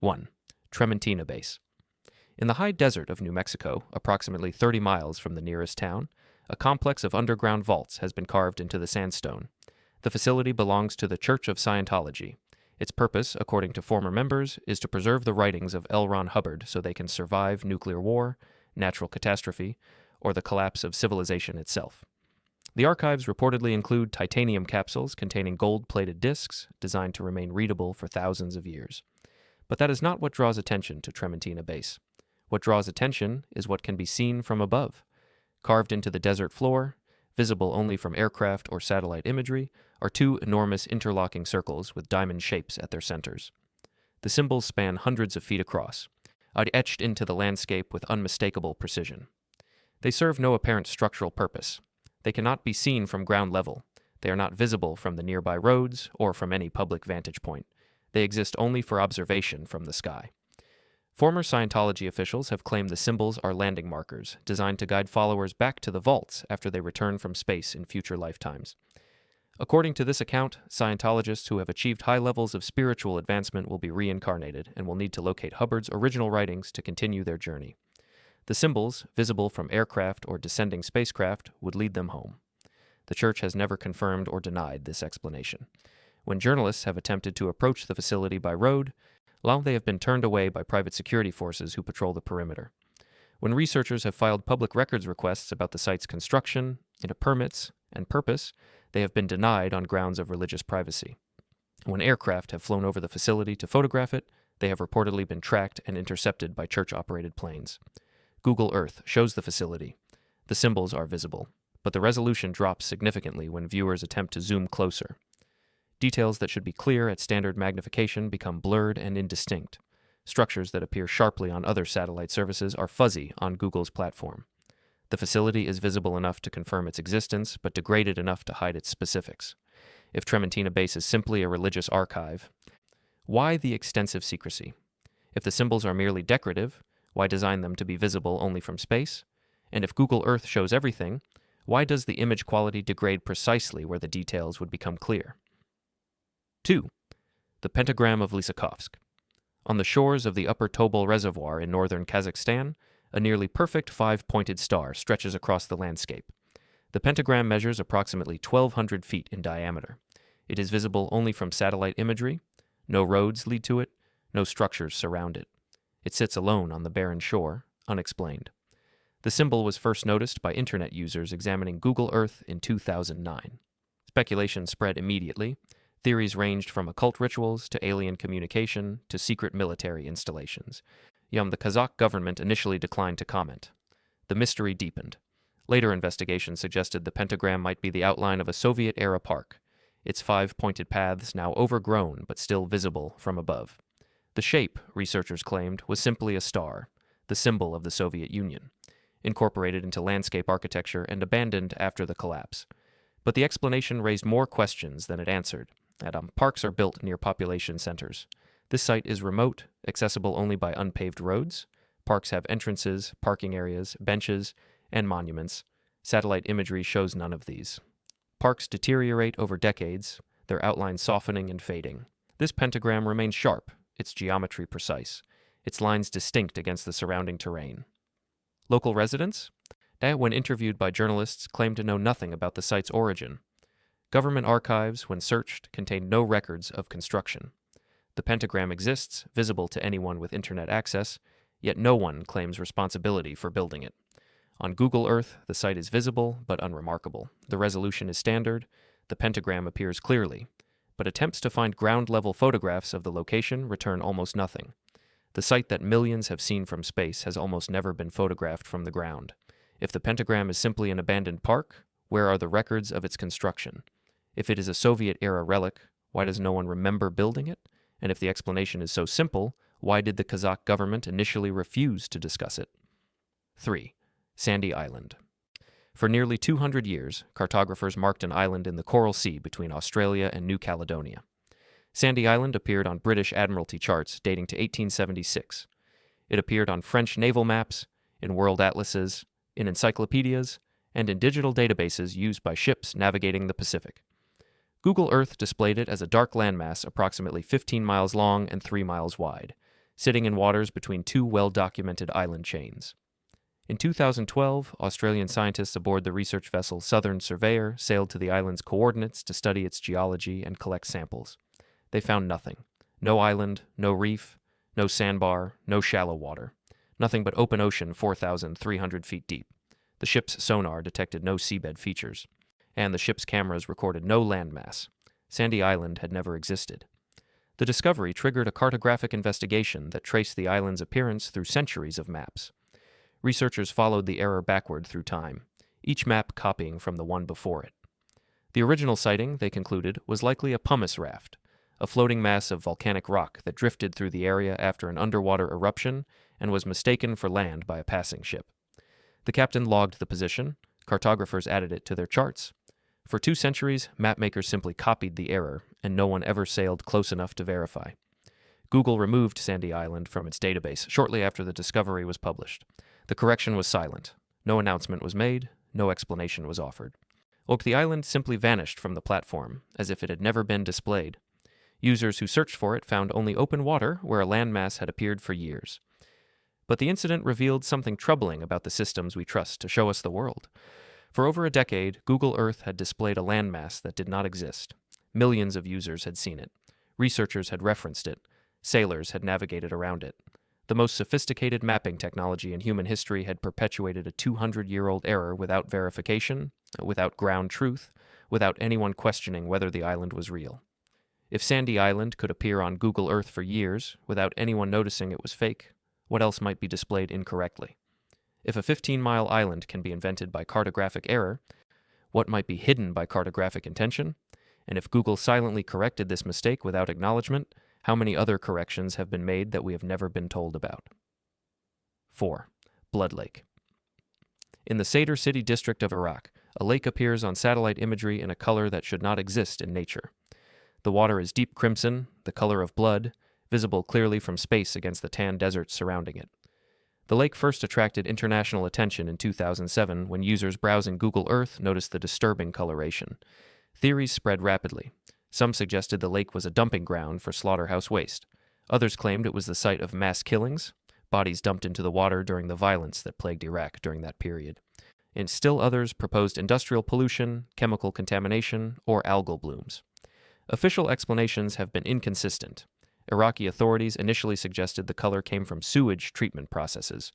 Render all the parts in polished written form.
1. Trementina Base. In the high desert of New Mexico, approximately 30 miles from the nearest town, a complex of underground vaults has been carved into the sandstone. The facility belongs to the Church of Scientology. Its purpose, according to former members, is to preserve the writings of L. Ron Hubbard so they can survive nuclear war, natural catastrophe, or the collapse of civilization itself. The archives reportedly include titanium capsules containing gold-plated discs designed to remain readable for thousands of years. But that is not what draws attention to Trementina Base. What draws attention is what can be seen from above. Carved into the desert floor, visible only from aircraft or satellite imagery, are two enormous interlocking circles with diamond shapes at their centers. The symbols span hundreds of feet across, etched into the landscape with unmistakable precision. They serve no apparent structural purpose. They cannot be seen from ground level. They are not visible from the nearby roads or from any public vantage point. They exist only for observation from the sky. Former Scientology officials have claimed the symbols are landing markers designed to guide followers back to the vaults after they return from space in future lifetimes. According to this account, Scientologists who have achieved high levels of spiritual advancement will be reincarnated and will need to locate Hubbard's original writings to continue their journey. The symbols, visible from aircraft or descending spacecraft, would lead them home. The Church has never confirmed or denied this explanation. When journalists have attempted to approach the facility by road, they have been turned away by private security forces who patrol the perimeter. When researchers have filed public records requests about the site's construction, permits, and purpose, they have been denied on grounds of religious privacy. When aircraft have flown over the facility to photograph it, they have reportedly been tracked and intercepted by church-operated planes. Google Earth shows the facility. The symbols are visible, but the resolution drops significantly when viewers attempt to zoom closer. Details that should be clear at standard magnification become blurred and indistinct. Structures that appear sharply on other satellite services are fuzzy on Google's platform. The facility is visible enough to confirm its existence, but degraded enough to hide its specifics. If Trementina Base is simply a religious archive, why the extensive secrecy? If the symbols are merely decorative, why design them to be visible only from space? And if Google Earth shows everything, why does the image quality degrade precisely where the details would become clear? 2. The pentagram of Lysakovsk. On the shores of the Upper Tobol Reservoir in northern Kazakhstan, a nearly perfect five-pointed star stretches across the landscape. The pentagram measures approximately 1,200 feet in diameter. It is visible only from satellite imagery. No roads lead to it. No structures surround it. It sits alone on the barren shore, unexplained. The symbol was first noticed by Internet users examining Google Earth in 2009. Speculation spread immediately. Theories ranged from occult rituals to alien communication to secret military installations. The Kazakh government initially declined to comment. The mystery deepened. Later investigations suggested the pentagram might be the outline of a Soviet-era park, its five-pointed paths now overgrown but still visible from above. The shape, researchers claimed, was simply a star, the symbol of the Soviet Union, incorporated into landscape architecture and abandoned after the collapse. But the explanation raised more questions than it answered. Parks are built near population centers. This site is remote, accessible only by unpaved roads. Parks have entrances, parking areas, benches, and monuments. Satellite imagery shows none of these. Parks deteriorate over decades, their outlines softening and fading. This pentagram remains sharp, its geometry precise, its lines distinct against the surrounding terrain. Local residents, when interviewed by journalists, claimed to know nothing about the site's origin. Government archives, when searched, contained no records of construction. The pentagram exists, visible to anyone with internet access, yet no one claims responsibility for building it. On Google Earth, the site is visible but unremarkable. The resolution is standard, the pentagram appears clearly, but attempts to find ground-level photographs of the location return almost nothing. The site that millions have seen from space has almost never been photographed from the ground. If the pentagram is simply an abandoned park, where are the records of its construction? If it is a Soviet-era relic, why does no one remember building it? And if the explanation is so simple, why did the Kazakh government initially refuse to discuss it? 3. Sandy Island. For nearly 200 years, cartographers marked an island in the Coral Sea between Australia and New Caledonia. Sandy Island appeared on British Admiralty charts dating to 1876. It appeared on French naval maps, in world atlases, in encyclopedias, and in digital databases used by ships navigating the Pacific. Google Earth displayed it as a dark landmass approximately 15 miles long and 3 miles wide. sitting in waters between two well-documented island chains. In 2012, Australian scientists aboard the research vessel Southern Surveyor sailed to the island's coordinates to study its geology and collect samples. They found nothing. No island, no reef, no sandbar, no shallow water. Nothing but open ocean 4,300 feet deep. The ship's sonar detected no seabed features, and the ship's cameras recorded no landmass. Sandy Island had never existed. The discovery triggered a cartographic investigation that traced the island's appearance through centuries of maps. Researchers followed the error backward through time, each map copying from the one before it. The original sighting, they concluded, was likely a pumice raft, a floating mass of volcanic rock that drifted through the area after an underwater eruption and was mistaken for land by a passing ship. The captain logged the position, cartographers added it to their charts. For 2 centuries, mapmakers simply copied the error, and no one ever sailed close enough to verify. Google removed Sandy Island from its database shortly after the discovery was published. The correction was silent. No announcement was made, no explanation was offered. The island simply vanished from the platform, as if it had never been displayed. Users who searched for it found only open water where a landmass had appeared for years. But the incident revealed something troubling about the systems we trust to show us the world. For over a decade, Google Earth had displayed a landmass that did not exist. Millions of users had seen it. Researchers had referenced it. Sailors had navigated around it. The most sophisticated mapping technology in human history had perpetuated a 200-year-old error without verification, without ground truth, without anyone questioning whether the island was real. If Sandy Island could appear on Google Earth for years without anyone noticing it was fake, what else might be displayed incorrectly? If a 15-mile island can be invented by cartographic error, what might be hidden by cartographic intention? And if Google silently corrected this mistake without acknowledgement, how many other corrections have been made that we have never been told about? 4. Blood Lake. In the Sadr City district of Iraq, a lake appears on satellite imagery in a color that should not exist in nature. The water is deep crimson, the color of blood, visible clearly from space against the tan desert surrounding it. The lake first attracted international attention in 2007 when users browsing Google Earth noticed the disturbing coloration. Theories spread rapidly. Some suggested the lake was a dumping ground for slaughterhouse waste. Others claimed it was the site of mass killings, bodies dumped into the water during the violence that plagued Iraq during that period. And still others proposed industrial pollution, chemical contamination, or algal blooms. Official explanations have been inconsistent. Iraqi authorities initially suggested the color came from sewage treatment processes,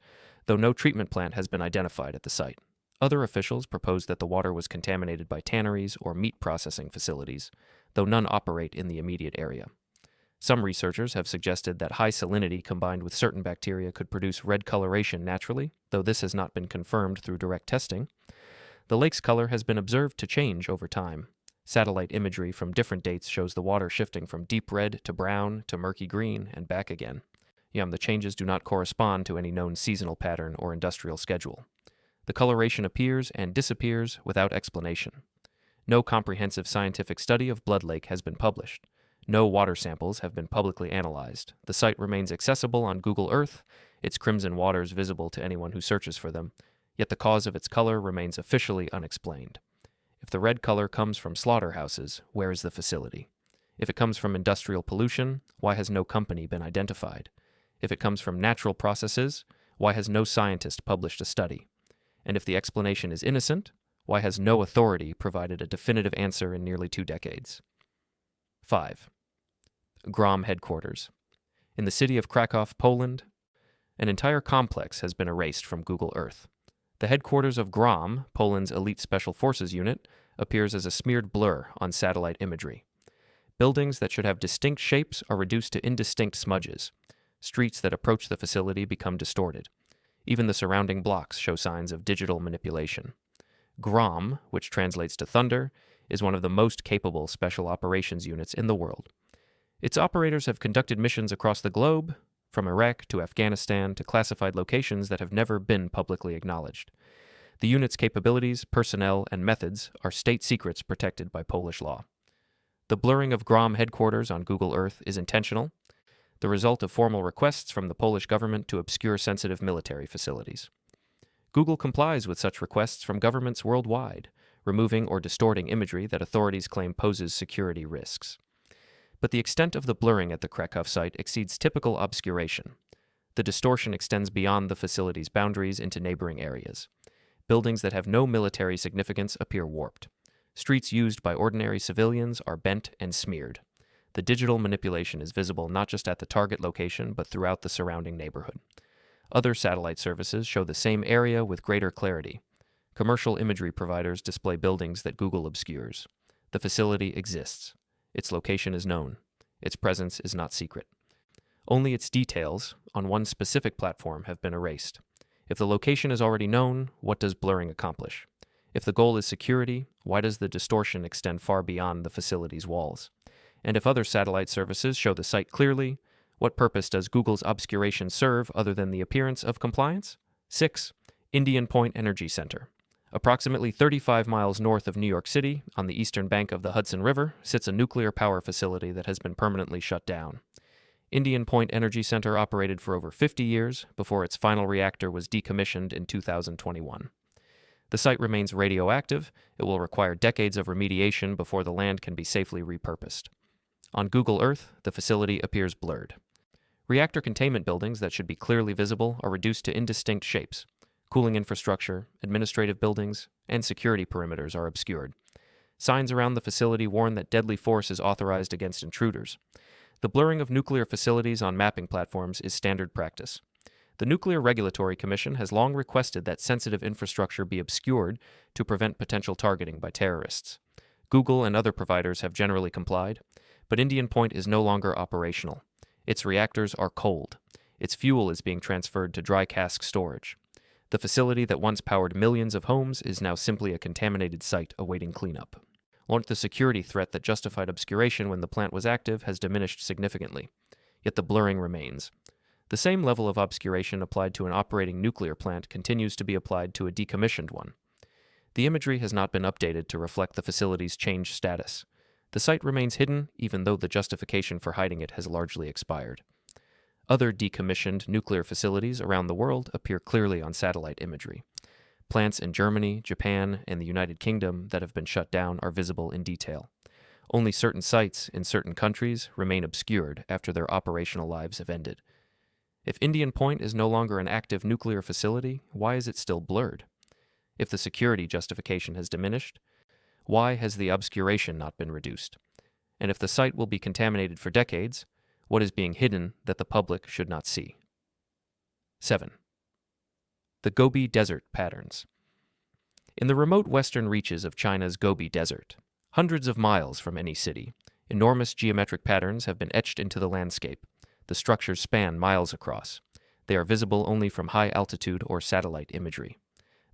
though no treatment plant has been identified at the site. Other officials proposed that the water was contaminated by tanneries or meat processing facilities, though none operate in the immediate area. Some researchers have suggested that high salinity combined with certain bacteria could produce red coloration naturally, though this has not been confirmed through direct testing. The lake's color has been observed to change over time. Satellite imagery from different dates shows the water shifting from deep red to brown to murky green and back again. The changes do not correspond to any known seasonal pattern or industrial schedule. The coloration appears and disappears without explanation. No comprehensive scientific study of Blood Lake has been published. No water samples have been publicly analyzed. The site remains accessible on Google Earth, its crimson waters visible to anyone who searches for them, yet the cause of its color remains officially unexplained. If the red color comes from slaughterhouses, where is the facility? If it comes from industrial pollution, why has no company been identified? If it comes from natural processes, why has no scientist published a study? And if the explanation is innocent, why has no authority provided a definitive answer in nearly 2 decades? 5. GROM headquarters. In the city of Krakow, Poland, an entire complex has been erased from Google Earth. The headquarters of GROM, Poland's elite special forces unit, appears as a smeared blur on satellite imagery. Buildings that should have distinct shapes are reduced to indistinct smudges. Streets that approach the facility become distorted. Even the surrounding blocks show signs of digital manipulation. GROM, which translates to thunder, is one of the most capable special operations units in the world. Its operators have conducted missions across the globe, from Iraq to Afghanistan to classified locations that have never been publicly acknowledged. The unit's capabilities, personnel, and methods are state secrets protected by Polish law. The blurring of GROM headquarters on Google Earth is intentional, the result of formal requests from the Polish government to obscure sensitive military facilities. Google complies with such requests from governments worldwide, removing or distorting imagery that authorities claim poses security risks. But the extent of the blurring at the Krakow site exceeds typical obscuration. The distortion extends beyond the facility's boundaries into neighboring areas. Buildings that have no military significance appear warped. Streets used by ordinary civilians are bent and smeared. The digital manipulation is visible not just at the target location, but throughout the surrounding neighborhood. Other satellite services show the same area with greater clarity. Commercial imagery providers display buildings that Google obscures. The facility exists. Its location is known. Its presence is not secret. Only its details, on one specific platform, have been erased. If the location is already known, what does blurring accomplish? If the goal is security, why does the distortion extend far beyond the facility's walls? And if other satellite services show the site clearly, what purpose does Google's obscuration serve other than the appearance of compliance? 6. Indian Point Energy Center. Approximately 35 miles north of New York City, on the eastern bank of the Hudson River, sits a nuclear power facility that has been permanently shut down. Indian Point Energy Center operated for over 50 years before its final reactor was decommissioned in 2021. The site remains radioactive. It will require decades of remediation before the land can be safely repurposed. On Google Earth, the facility appears blurred. Reactor containment buildings that should be clearly visible are reduced to indistinct shapes. Cooling infrastructure, administrative buildings, and security perimeters are obscured. Signs around the facility warn that deadly force is authorized against intruders. The blurring of nuclear facilities on mapping platforms is standard practice. The Nuclear Regulatory Commission has long requested that sensitive infrastructure be obscured to prevent potential targeting by terrorists. Google and other providers have generally complied, but Indian Point is no longer operational. Its reactors are cold. Its fuel is being transferred to dry cask storage. The facility that once powered millions of homes is now simply a contaminated site awaiting cleanup. The security threat that justified obscuration when the plant was active has diminished significantly, yet the blurring remains. The same level of obscuration applied to an operating nuclear plant continues to be applied to a decommissioned one. The imagery has not been updated to reflect the facility's changed status. The site remains hidden, even though the justification for hiding it has largely expired. Other decommissioned nuclear facilities around the world appear clearly on satellite imagery. Plants in Germany, Japan, and the United Kingdom that have been shut down are visible in detail. Only certain sites in certain countries remain obscured after their operational lives have ended. If Indian Point is no longer an active nuclear facility, why is it still blurred? If the security justification has diminished, why has the obscuration not been reduced? And if the site will be contaminated for decades, what is being hidden that the public should not see? 7. The Gobi Desert Patterns. In the remote western reaches of China's Gobi Desert, hundreds of miles from any city, enormous geometric patterns have been etched into the landscape. The structures span miles across. They are visible only from high altitude or satellite imagery.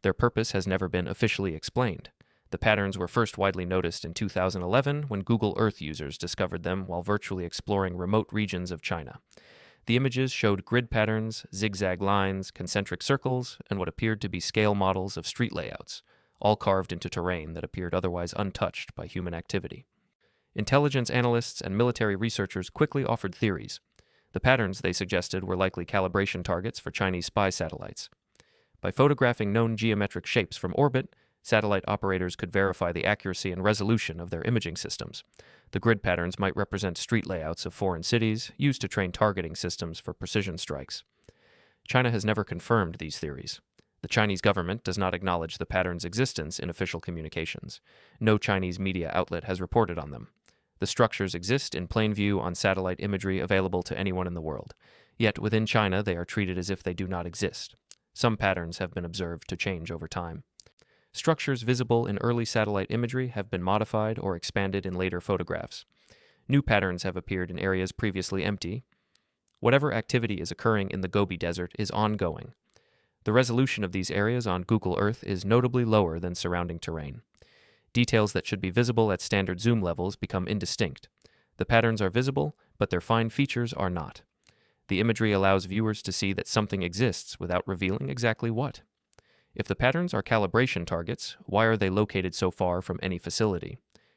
Their purpose has never been officially explained. The patterns were first widely noticed in 2011 when Google Earth users discovered them while virtually exploring remote regions of China. The images showed grid patterns, zigzag lines, concentric circles, and what appeared to be scale models of street layouts, all carved into terrain that appeared otherwise untouched by human activity. Intelligence analysts and military researchers quickly offered theories. The patterns, they suggested, were likely calibration targets for Chinese spy satellites. By photographing known geometric shapes from orbit, satellite operators could verify the accuracy and resolution of their imaging systems. The grid patterns might represent street layouts of foreign cities used to train targeting systems for precision strikes. China has never confirmed these theories. The Chinese government does not acknowledge the pattern's existence in official communications. No Chinese media outlet has reported on them. The structures exist in plain view on satellite imagery available to anyone in the world. Yet within China they are treated as if they do not exist. Some patterns have been observed to change over time. Structures visible in early satellite imagery have been modified or expanded in later photographs. New patterns have appeared in areas previously empty. Whatever activity is occurring in the Gobi Desert is ongoing. The resolution of these areas on Google Earth is notably lower than surrounding terrain. Details that should be visible at standard zoom levels become indistinct. The patterns are visible, but their fine features are not. The imagery allows viewers to see that something exists without revealing exactly what. If the patterns are calibration targets, why are they located so far from any facility?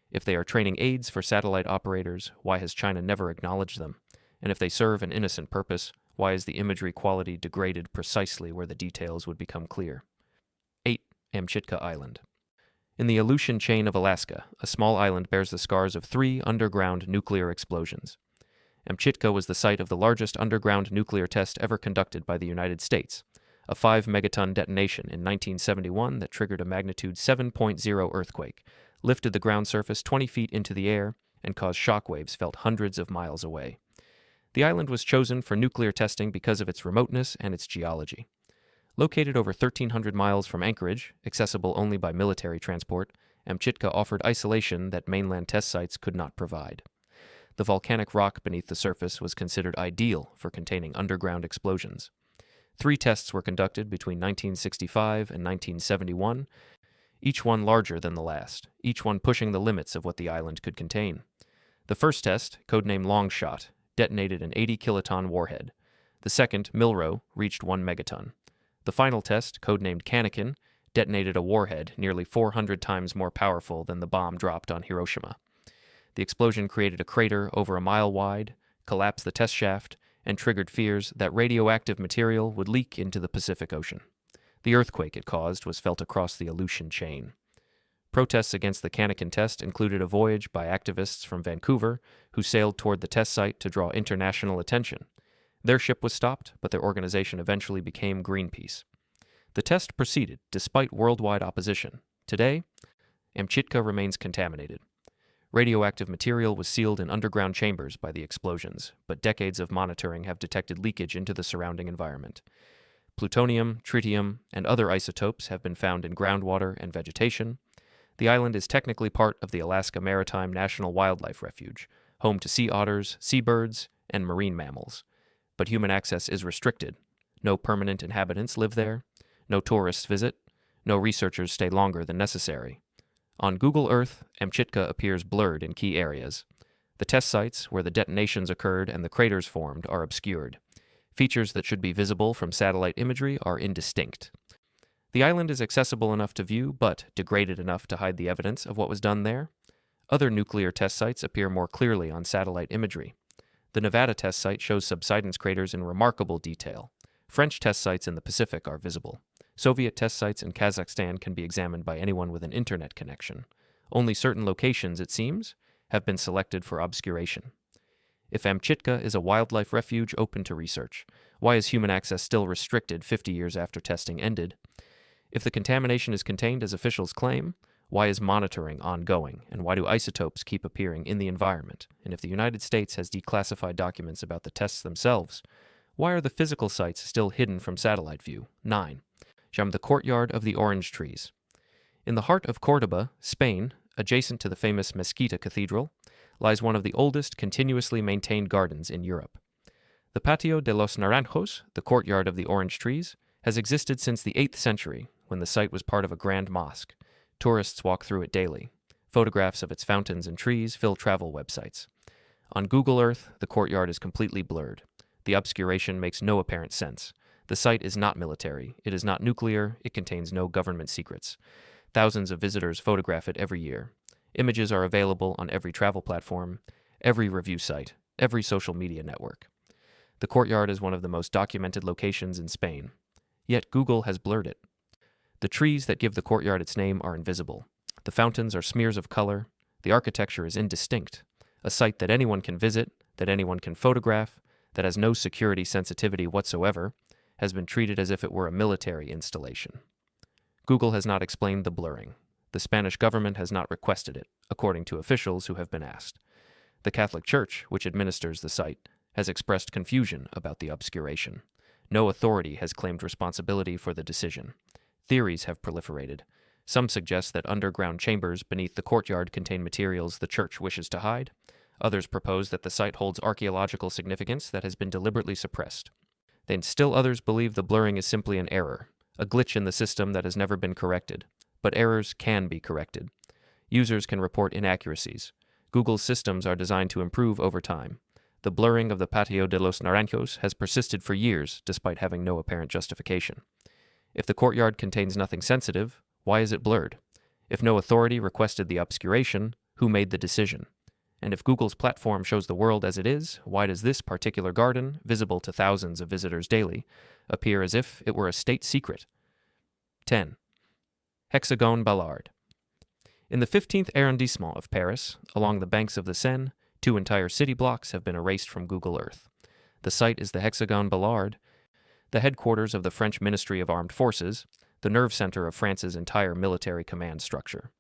If they are training aids for satellite operators, why has China never acknowledged them? And if they serve an innocent purpose, why is the imagery quality degraded precisely where the details would become clear? 8. Amchitka Island. In the Aleutian chain of Alaska, a small island bears the scars of 3 underground nuclear explosions. Amchitka was the site of the largest underground nuclear test ever conducted by the United States, a 5-megaton detonation in 1971 that triggered a magnitude 7.0 earthquake, lifted the ground surface 20 feet into the air, and caused shock waves felt hundreds of miles away. The island was chosen for nuclear testing because of its remoteness and its geology. Located over 1,300 miles from Anchorage, accessible only by military transport, Amchitka offered isolation that mainland test sites could not provide. The volcanic rock beneath the surface was considered ideal for containing underground explosions. 3 tests were conducted between 1965 and 1971, each one larger than the last, each one pushing the limits of what the island could contain. The first test, codenamed Longshot, detonated an 80-kiloton warhead. The second, Milrow, reached 1 megaton. The final test, codenamed Kaneken, detonated a warhead nearly 400 times more powerful than the bomb dropped on Hiroshima. The explosion created a crater over a mile wide, collapsed the test shaft, and triggered fears that radioactive material would leak into the Pacific Ocean. The earthquake it caused was felt across the Aleutian chain. Protests against the Kaneken test included a voyage by activists from Vancouver who sailed toward the test site to draw international attention. Their ship was stopped, but their organization eventually became Greenpeace. The test proceeded despite worldwide opposition. Today, Amchitka remains contaminated. Radioactive material was sealed in underground chambers by the explosions, but decades of monitoring have detected leakage into the surrounding environment. Plutonium, tritium, and other isotopes have been found in groundwater and vegetation. The island is technically part of the Alaska Maritime National Wildlife Refuge, home to sea otters, seabirds, and marine mammals. But human access is restricted. No permanent inhabitants live there. No tourists visit. No researchers stay longer than necessary. On Google Earth, Amchitka appears blurred in key areas. The test sites, where the detonations occurred and the craters formed, are obscured. Features that should be visible from satellite imagery are indistinct. The island is accessible enough to view, but degraded enough to hide the evidence of what was done there. Other nuclear test sites appear more clearly on satellite imagery. The Nevada test site shows subsidence craters in remarkable detail. French test sites in the Pacific are visible. Soviet test sites in Kazakhstan can be examined by anyone with an internet connection. Only certain locations, it seems, have been selected for obscuration. If Amchitka is a wildlife refuge open to research, why is human access still restricted 50 years after testing ended? If the contamination is contained as officials claim, why is monitoring ongoing, and why do isotopes keep appearing in the environment? And if the United States has declassified documents about the tests themselves, why are the physical sites still hidden from satellite view? 9. The courtyard of the orange trees. In the heart of Córdoba, Spain, adjacent to the famous Mesquita Cathedral, lies one of the oldest continuously maintained gardens in Europe. The Patio de los Naranjos, the courtyard of the orange trees, has existed since the 8th century, when the site was part of a grand mosque. Tourists walk through it daily. Photographs of its fountains and trees fill travel websites. On Google Earth, the courtyard is completely blurred. The obscuration makes no apparent sense. The site is not military, it is not nuclear, it contains no government secrets. Thousands of visitors photograph it every year. Images are available on every travel platform, every review site, every social media network. The courtyard is one of the most documented locations in Spain. Yet Google has blurred it. The trees that give the courtyard its name are invisible. The fountains are smears of color. The architecture is indistinct. A site that anyone can visit, that anyone can photograph, that has no security sensitivity whatsoever, has been treated as if it were a military installation. Google has not explained the blurring. The Spanish government has not requested it, according to officials who have been asked. The Catholic Church, which administers the site, has expressed confusion about the obscuration. No authority has claimed responsibility for the decision. Theories have proliferated. Some suggest that underground chambers beneath the courtyard contain materials the church wishes to hide. Others propose that the site holds archaeological significance that has been deliberately suppressed. Then still others believe the blurring is simply an error, a glitch in the system that has never been corrected. But errors can be corrected. Users can report inaccuracies. Google's systems are designed to improve over time. The blurring of the Patio de los Naranjos has persisted for years, despite having no apparent justification. If the courtyard contains nothing sensitive, why is it blurred? If no authority requested the obscuration, who made the decision? And if Google's platform shows the world as it is, why does this particular garden, visible to thousands of visitors daily, appear as if it were a state secret? 10. Hexagon Ballard. In the 15th arrondissement of Paris, along the banks of the Seine, 2 entire city blocks have been erased from Google Earth. The site is the Hexagon Ballard, the headquarters of the French Ministry of Armed Forces, the nerve center of France's entire military command structure.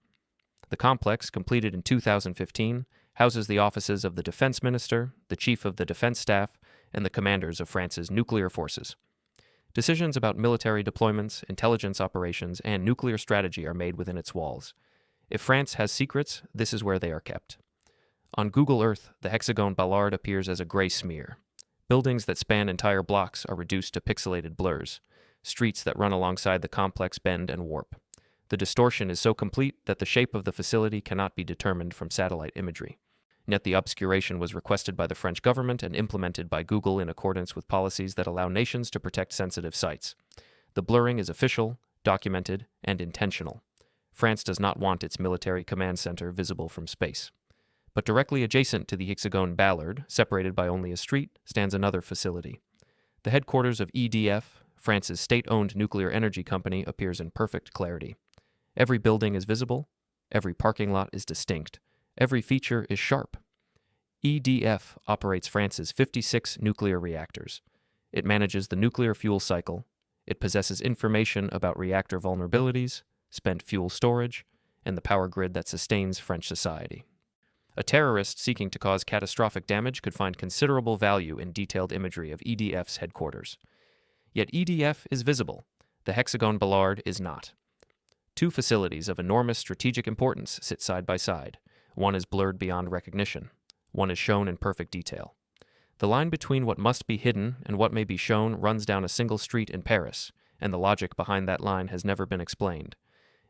The complex, completed in 2015, houses the offices of the Defense Minister, the Chief of the Defense Staff, and the commanders of France's nuclear forces. Decisions about military deployments, intelligence operations, and nuclear strategy are made within its walls. If France has secrets, this is where they are kept. On Google Earth, the Hexagon Ballard appears as a gray smear. Buildings that span entire blocks are reduced to pixelated blurs. Streets that run alongside the complex bend and warp. The distortion is so complete that the shape of the facility cannot be determined from satellite imagery. Yet the obscuration was requested by the French government and implemented by Google in accordance with policies that allow nations to protect sensitive sites. The blurring is official, documented, and intentional. France does not want its military command center visible from space. But directly adjacent to the Hexagon Ballard, separated by only a street, stands another facility. The headquarters of EDF, France's state-owned nuclear energy company, appears in perfect clarity. Every building is visible, every parking lot is distinct, every feature is sharp. EDF operates France's 56 nuclear reactors. It manages the nuclear fuel cycle. It possesses information about reactor vulnerabilities, spent fuel storage, and the power grid that sustains French society. A terrorist seeking to cause catastrophic damage could find considerable value in detailed imagery of EDF's headquarters. Yet EDF is visible. The Hexagon Ballard is not. 2 facilities of enormous strategic importance sit side by side. One is blurred beyond recognition. One is shown in perfect detail. The line between what must be hidden and what may be shown runs down a single street in Paris, and the logic behind that line has never been explained.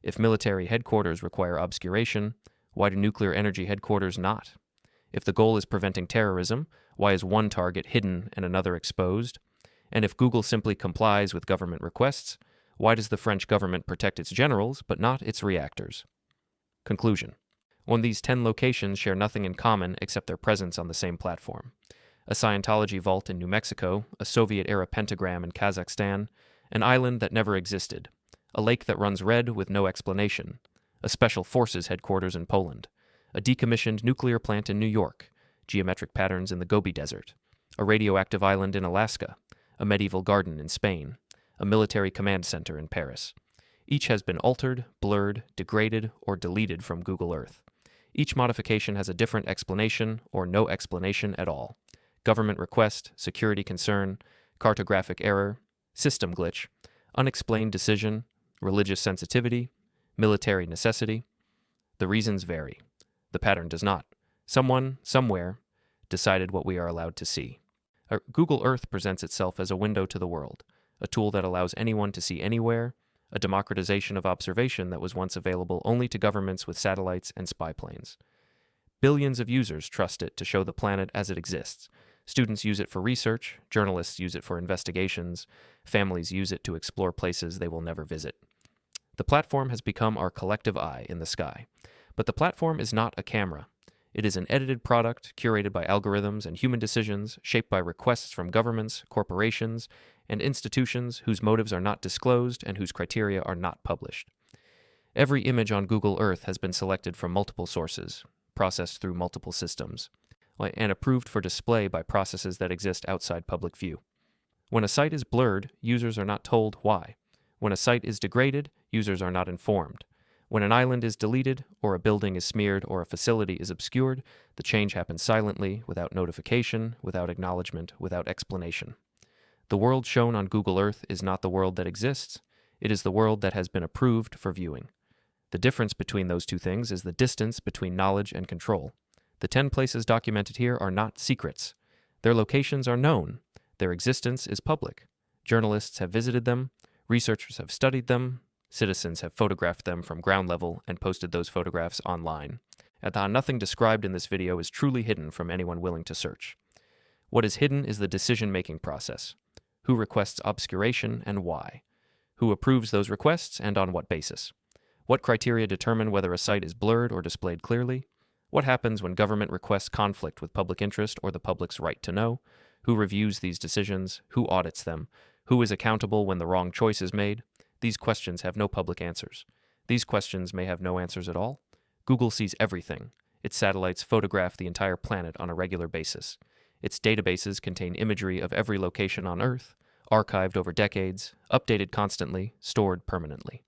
If military headquarters require obscuration, why do nuclear energy headquarters not? If the goal is preventing terrorism, why is one target hidden and another exposed? And if Google simply complies with government requests, why does the French government protect its generals but not its reactors? Conclusion. These 10 locations share nothing in common except their presence on the same platform. A Scientology vault in New Mexico, a Soviet-era pentagram in Kazakhstan, an island that never existed, a lake that runs red with no explanation, a Special Forces headquarters in Poland, a decommissioned nuclear plant in New York, geometric patterns in the Gobi Desert, a radioactive island in Alaska, a medieval garden in Spain, a military command center in Paris. Each has been altered, blurred, degraded, or deleted from Google Earth. Each modification has a different explanation or no explanation at all. Government request, security concern, cartographic error, system glitch, unexplained decision, religious sensitivity, military necessity. The reasons vary. The pattern does not. Someone, somewhere, decided what we are allowed to see. Google Earth presents itself as a window to the world, a tool that allows anyone to see anywhere, a democratization of observation that was once available only to governments with satellites and spy planes. Billions of users trust it to show the planet as it exists. Students use it for research, journalists use it for investigations, families use it to explore places they will never visit. The platform has become our collective eye in the sky. But the platform is not a camera. It is an edited product curated by algorithms and human decisions, shaped by requests from governments, corporations, and institutions whose motives are not disclosed and whose criteria are not published. Every image on Google Earth has been selected from multiple sources, processed through multiple systems, and approved for display by processes that exist outside public view. When a site is blurred, users are not told why. When a site is degraded, users are not informed. When an island is deleted, or a building is smeared, or a facility is obscured, the change happens silently, without notification, without acknowledgement, without explanation. The world shown on Google Earth is not the world that exists. It is the world that has been approved for viewing. The difference between those two things is the distance between knowledge and control. The 10 places documented here are not secrets. Their locations are known. Their existence is public. Journalists have visited them. Researchers have studied them. Citizens have photographed them from ground level and posted those photographs online. And nothing described in this video is truly hidden from anyone willing to search. What is hidden is the decision-making process. Who requests obscuration and why? Who approves those requests and on what basis? What criteria determine whether a site is blurred or displayed clearly? What happens when government requests conflict with public interest or the public's right to know? Who reviews these decisions? Who audits them? Who is accountable when the wrong choice is made? These questions have no public answers. These questions may have no answers at all. Google sees everything. Its satellites photograph the entire planet on a regular basis. Its databases contain imagery of every location on Earth, archived over decades, updated constantly, stored permanently.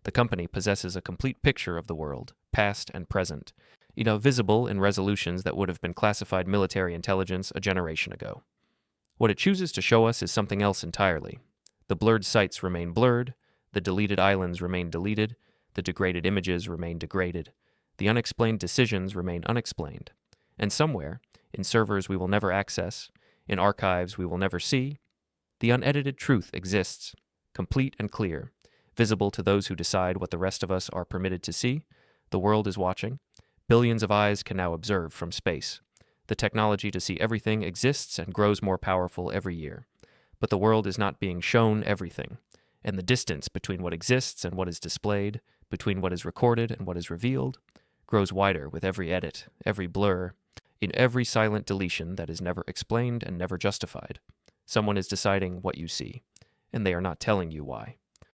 The company possesses a complete picture of the world, past and present, visible in resolutions that would have been classified military intelligence a generation ago. What it chooses to show us is something else entirely. The blurred sites remain blurred, the deleted islands remain deleted, the degraded images remain degraded, the unexplained decisions remain unexplained, and somewhere, in servers we will never access, in archives we will never see, the unedited truth exists, complete and clear, visible to those who decide what the rest of us are permitted to see. The world is watching. Billions of eyes can now observe from space. The technology to see everything exists and grows more powerful every year. But the world is not being shown everything, and the distance between what exists and what is displayed, between what is recorded and what is revealed, grows wider with every edit, every blur, in every silent deletion that is never explained and never justified. Someone is deciding what you see, and they are not telling you why.